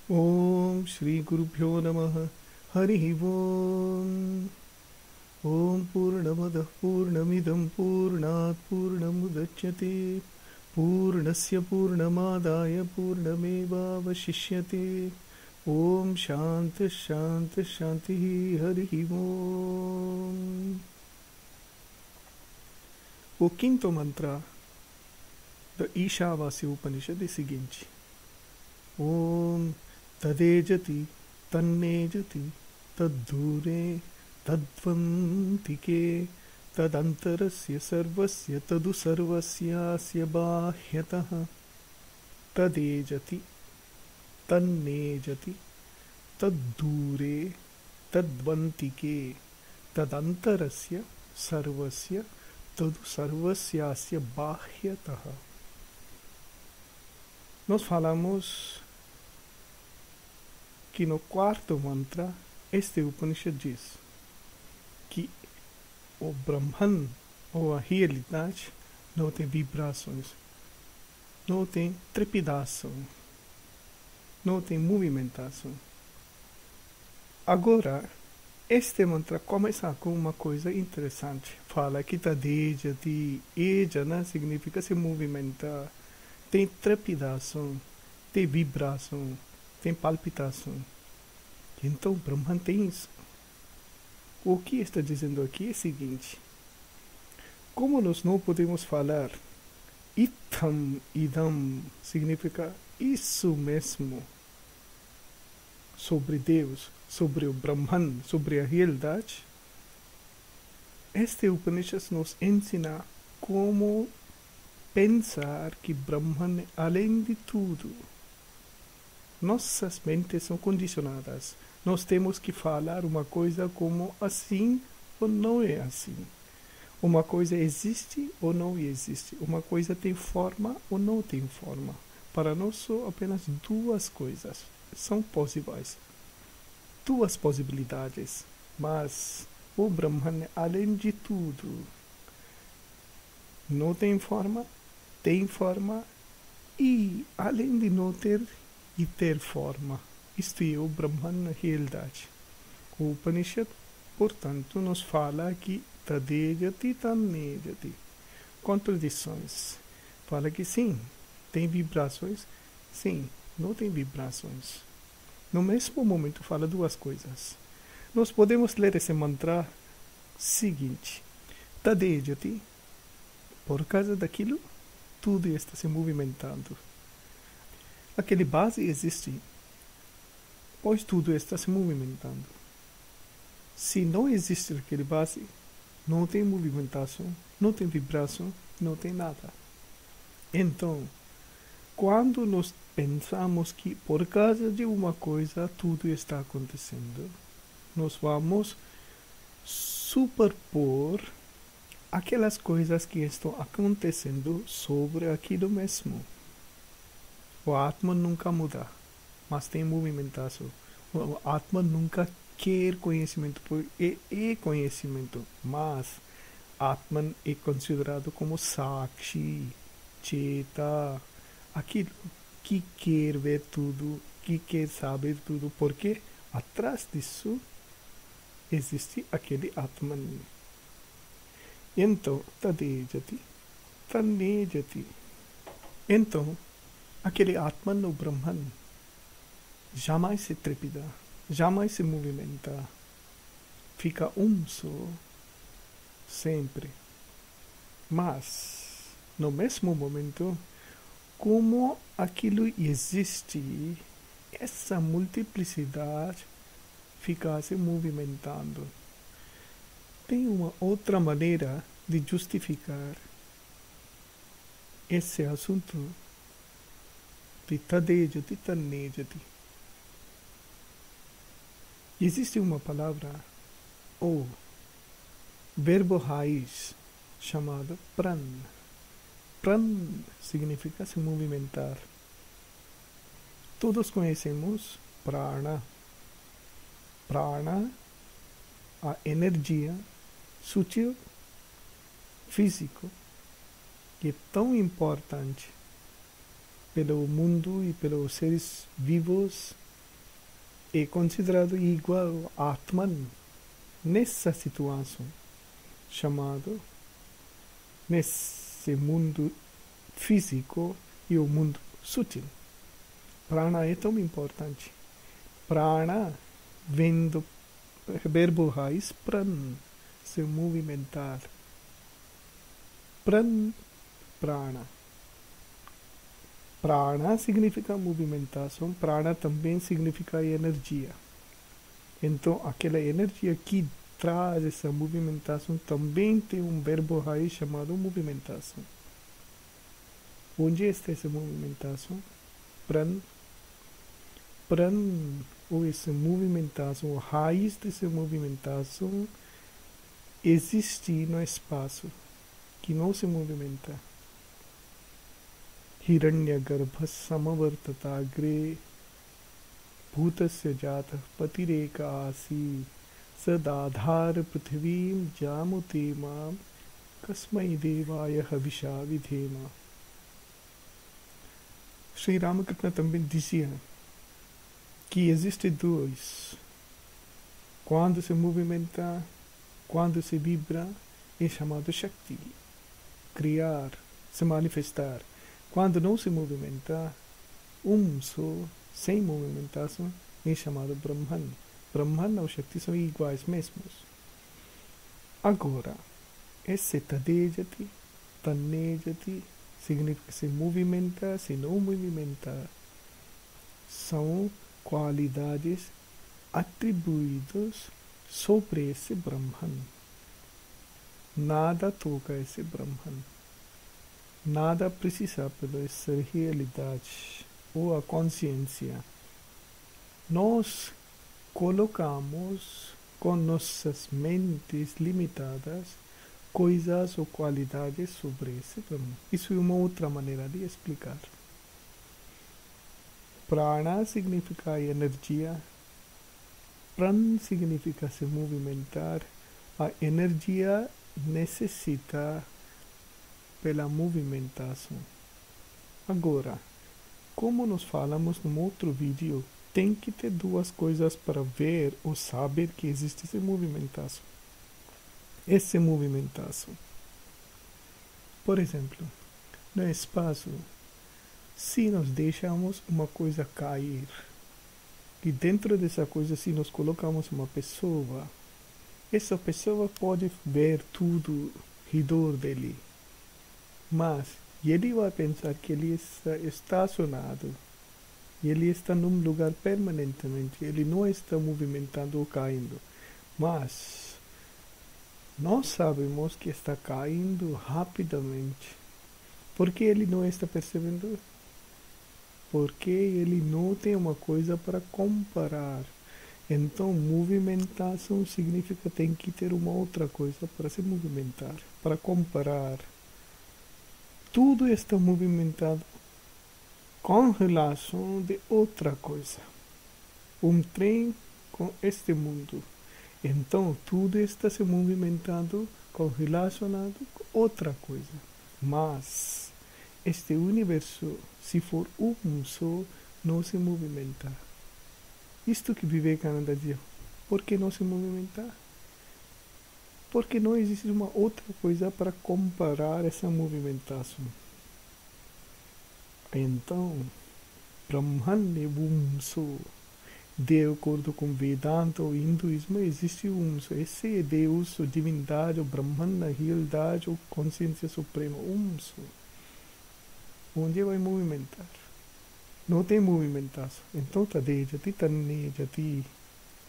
Om Shri Gurubhyo Namaha Harihi Om Om Purnamadah Purnamidam Purnat Purnamudachyate Purnasya Purnamadaya Purnameva Vashishyate Om Shanti Shanti Shanti Harihi Om. O quinto mantra da Ishavasya Upanishad é o seguinte: Om Tadejati Tannejati Taddure Tadvantike Tadantarasya Sarvasya Tadu Sarvasyasya Bahyataha Tadejati Tannejati Taddure Tadvantike Tadantarasya Sarvasya Tadu Sarvasyasya Bahyataha. Nós falamos que no quarto mantra, este Upanishad diz que o Brahman, ou a realidade, não tem vibrações, não tem trepidação, não tem movimentação. Agora, este mantra começa com uma coisa interessante. Fala que Tadejati, Ejana significa se movimentar, tem trepidação, tem vibração, tem palpitação. Então, Brahman tem isso. O que está dizendo aqui é o seguinte: como nós não podemos falar itam, idam, significa isso mesmo, sobre Deus, sobre o Brahman, sobre a realidade, este Upanishad nos ensina como pensar que Brahman é além de tudo. Nossas mentes são condicionadas. Nós temos que falar uma coisa como assim ou não é assim. Uma coisa existe ou não existe. Uma coisa tem forma ou não tem forma. Para nós são apenas duas coisas. São possíveis. Duas possibilidades. Mas o Brahman é além de tudo. Não tem forma e, além de não ter e ter forma. Isto é o Brahman na realidade. O Upanishad, portanto, nos fala que Tadejati Tannejati. Contradições. Fala que sim, tem vibrações, sim, não tem vibrações. No mesmo momento fala duas coisas. Nós podemos ler esse mantra seguinte: Tadejati, por causa daquilo, tudo está se movimentando. Aquele base existe, pois tudo está se movimentando. Se não existe aquele base, não tem movimentação, não tem vibração, não tem nada. Então, quando nós pensamos que por causa de uma coisa tudo está acontecendo, nós vamos superpor aquelas coisas que estão acontecendo sobre aquilo mesmo. O Atman nunca muda, mas tem movimentação. O Atman nunca quer conhecimento, porque é conhecimento, mas Atman é considerado como Sakshi, Cheta, aquilo que quer ver tudo, que quer saber tudo, porque atrás disso existe aquele Atman. Então, Tadejati, Tannejati. Então, aquele Atman, o Brahman, jamais se trepida, jamais se movimenta, fica só, sempre. Mas, no mesmo momento, como aquilo existe, essa multiplicidade fica se movimentando. Tem uma outra maneira de justificar esse assunto de Tadejati, Tannejati. Existe uma palavra, ou verbo raiz, chamado pran. Pran significa se movimentar. Todos conhecemos prana. Prana, a energia sutil, físico, que é tão importante pelo mundo e pelos seres vivos é considerado igual a Atman nessa situação, chamado, nesse mundo físico e o mundo sutil. Prana é tão importante. Prana vem do verbo raiz pran, se movimentar. Pran, prana. Prana significa movimentação, prana também significa energia. Então, aquela energia que traz essa movimentação também tem um verbo raiz chamado movimentação. Onde está essa movimentação? Pran, ou essa movimentação, a raiz dessa movimentação existe no espaço, que não se movimenta. Hiranyagarbha samavartatagre bhutasya jata patireka asi sadadhar prithvim jamute mam kasmai devaya havisha vidhema. Sri Ramakrishna também dizia que existe dois. Quando se movimenta, quando se vibra, é chamado Shakti. Criar, se manifestar. Quando não se movimenta, só, sem movimentação, é chamado Brahman. Brahman ou Shakti são iguais mesmos. Agora, esse Tadejati, Tanejati, significa se movimenta, se não movimenta. São qualidades atribuídas sobre esse Brahman. Nada toca esse Brahman. Nada precisa pela essa realidade ou a consciência. Nós colocamos com nossas mentes limitadas coisas ou qualidades sobre esse Brahman. Isso é uma outra maneira de explicar. Prana significa energia. Pran significa se movimentar. A energia necessita pela movimentação. Agora, como nós falamos no outro vídeo, tem que ter duas coisas para ver ou saber que existe essa movimentação. Essa movimentação. Por exemplo, no espaço, se nós deixamos uma coisa cair, e dentro dessa coisa, se nós colocamos uma pessoa, essa pessoa pode ver tudo ao redor dele. Mas ele vai pensar que ele está estacionado. Ele está num lugar permanentemente. Ele não está movimentando ou caindo. Mas nós sabemos que está caindo rapidamente. Por que ele não está percebendo? Porque ele não tem uma coisa para comparar. Então, movimentação significa que tem que ter uma outra coisa para se movimentar, para comparar. Tudo está movimentado com relação de outra coisa. Um trem com este mundo. Então, tudo está se movimentando com relacionado com outra coisa. Mas, este universo, se for só, não se movimenta. Isto que Vivekananda dizia, por que não se movimentar? Porque não existe uma outra coisa para comparar essa movimentação. Então, Brahman é só. De acordo com Vedanta ou hinduísmo, existe só. Esse é Deus, a divindade, o Brahman, a realidade, ou consciência suprema, só. Onde vai movimentar? Não tem movimentação. Então, Tadejati, Tanejati.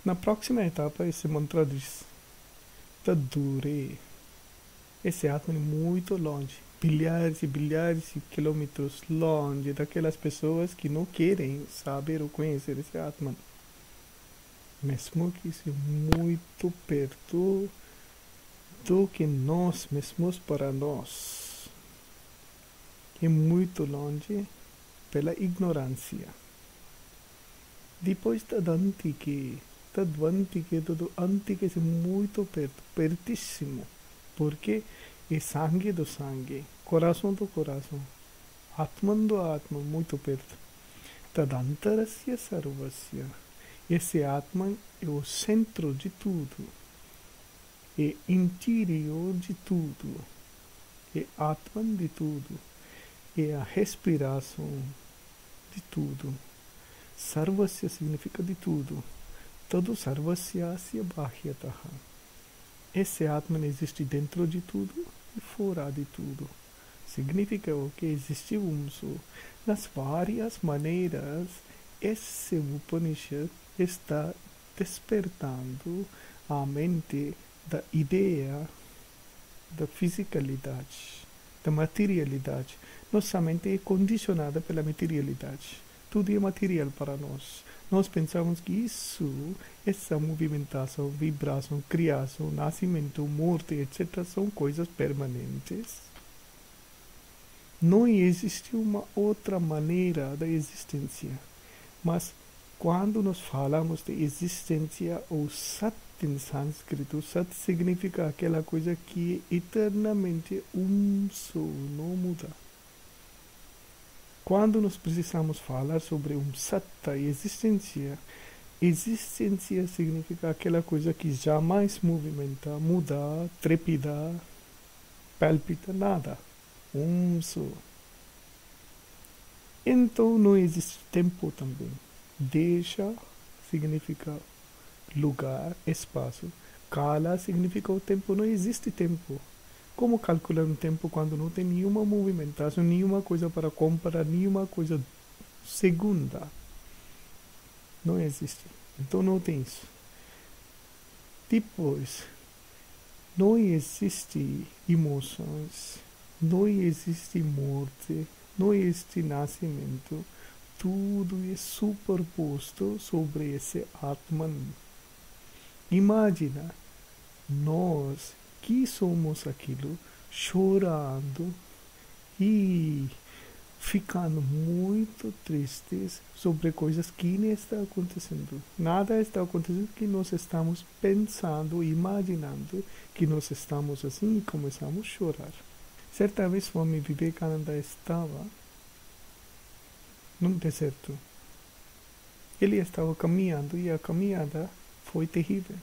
Na próxima etapa, esse mantra diz Tadure. Esse Atman é muito longe. Bilhares e bilhares de quilômetros longe daquelas pessoas que não querem saber ou conhecer esse Atman. Mesmo que isso é muito perto do que nós mesmos para nós. É muito longe pela ignorância. Depois Tadvantike, tudo Antike é muito perto, pertíssimo. Porque é sangue do sangue, coração do coração, Atman do Atman, muito perto. Tadantarasya sarvasya. Esse Atman é o centro de tudo, é interior de tudo, é Atman de tudo, é a respiração de tudo. Sarvasya significa de tudo. Todo sarvasya asya bhahyataha. Esse Atman existe dentro de tudo e fora de tudo. Significa que existe só. Nas várias maneiras, esse Upanishad está despertando a mente da ideia da fisicalidade, da materialidade. Nossa mente é condicionada pela materialidade. Tudo é material para nós. Nós pensamos que isso, essa movimentação, vibração, criação, nascimento, morte, etc., são coisas permanentes. Não existe uma outra maneira da existência. Mas quando nós falamos de existência ou Sat em sânscrito, Sat significa aquela coisa que é eternamente só, não muda. Quando nós precisamos falar sobre Satta, existência significa aquela coisa que jamais movimenta, muda, trepida, palpita, nada. Só. Então não existe tempo também. Desha significa lugar, espaço. Kala significa o tempo, não existe tempo. Como calcular um tempo quando não tem nenhuma movimentação, nenhuma coisa para comprar, nenhuma coisa segunda? Não existe. Então não tem isso. Depois, não existe emoções, não existe morte, não existe nascimento. Tudo é superposto sobre esse Atman. Imagina nós que somos aquilo, chorando e ficando muito tristes sobre coisas que nem estão acontecendo. Nada está acontecendo que nós estamos pensando, imaginando que nós estamos assim e começamos a chorar. Certa vez Swami Vivekananda estava num deserto. Ele estava caminhando e a caminhada foi terrível.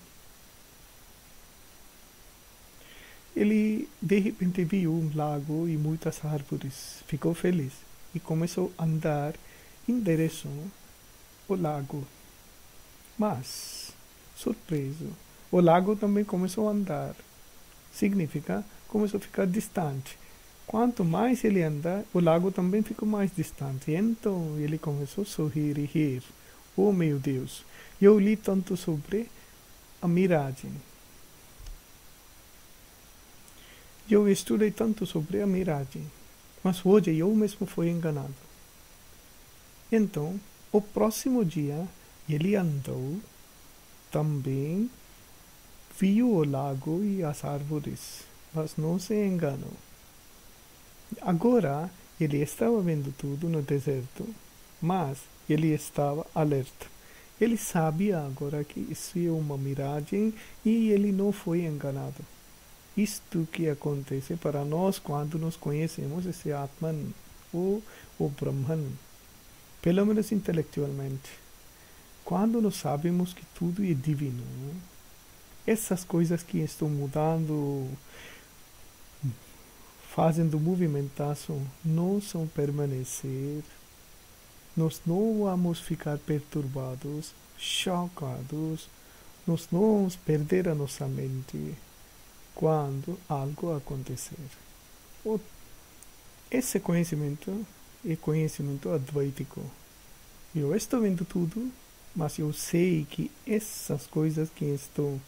Ele de repente viu um lago e muitas árvores. Ficou feliz e começou a andar em direção ao lago. Mas, surpreso, o lago também começou a andar. Significa, começou a ficar distante. Quanto mais ele anda, o lago também ficou mais distante. Então ele começou a sorrir e rir. Oh meu Deus, eu li tanto sobre a miragem. Eu estudei tanto sobre a miragem, mas hoje eu mesmo fui enganado. Então, o próximo dia, ele andou, também viu o lago e as árvores, mas não se enganou. Agora, ele estava vendo tudo no deserto, mas ele estava alerta. Ele sabia agora que isso é uma miragem e ele não foi enganado. Isto que acontece para nós quando nós conhecemos esse Atman, ou o Brahman, pelo menos intelectualmente. Quando nós sabemos que tudo é divino, essas coisas que estão mudando, fazendo movimentação, não são permanecer. Nós não vamos ficar perturbados, chocados, nós não vamos perder a nossa mente quando algo acontecer. Esse conhecimento é conhecimento advaítico. Eu estou vendo tudo, mas eu sei que essas coisas que estão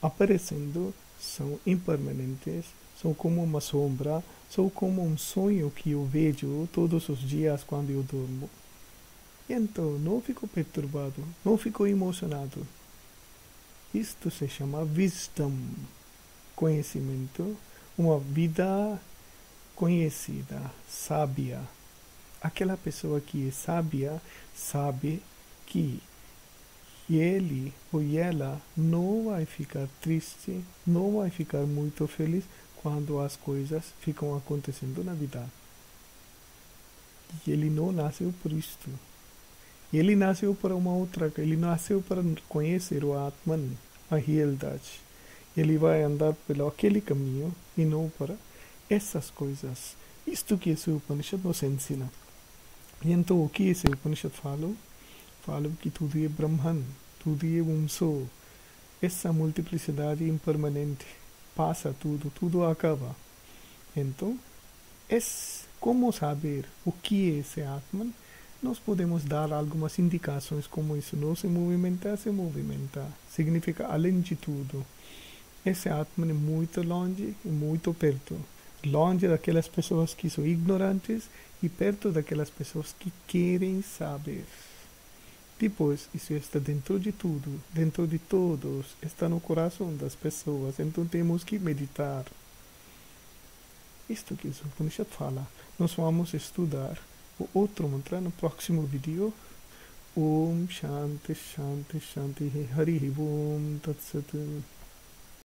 aparecendo são impermanentes, são como uma sombra, são como um sonho que eu vejo todos os dias quando eu durmo. Então, não fico perturbado, não fico emocionado. Isto se chama wisdom, conhecimento, uma vida conhecida, sábia. Aquela pessoa que é sábia sabe que ele ou ela não vai ficar triste, não vai ficar muito feliz quando as coisas ficam acontecendo na vida. E ele não nasceu por isto. Ele nasceu para uma outra, ele nasceu para conhecer o Atman, a realidade. Ele vai andar pelo aquele caminho e não para essas coisas. Isto que esse Upanishad nos ensina. E então o que esse Upanishad fala? Fala que tudo é Brahman, tudo é um só. Essa multiplicidade impermanente passa tudo, tudo acaba. Então, como saber o que é esse Atman? Nós podemos dar algumas indicações como isso não se movimenta, se movimenta. Significa além de tudo. Esse Atman é muito longe e muito perto. Longe daquelas pessoas que são ignorantes e perto daquelas pessoas que querem saber. Depois, isso está dentro de tudo, dentro de todos, está no coração das pessoas. Então temos que meditar. Isto que o Upanishad fala. Nós vamos estudar o outro mantra no próximo vídeo. Om Shanti Shanti Shanti Hari Om Tat Sat.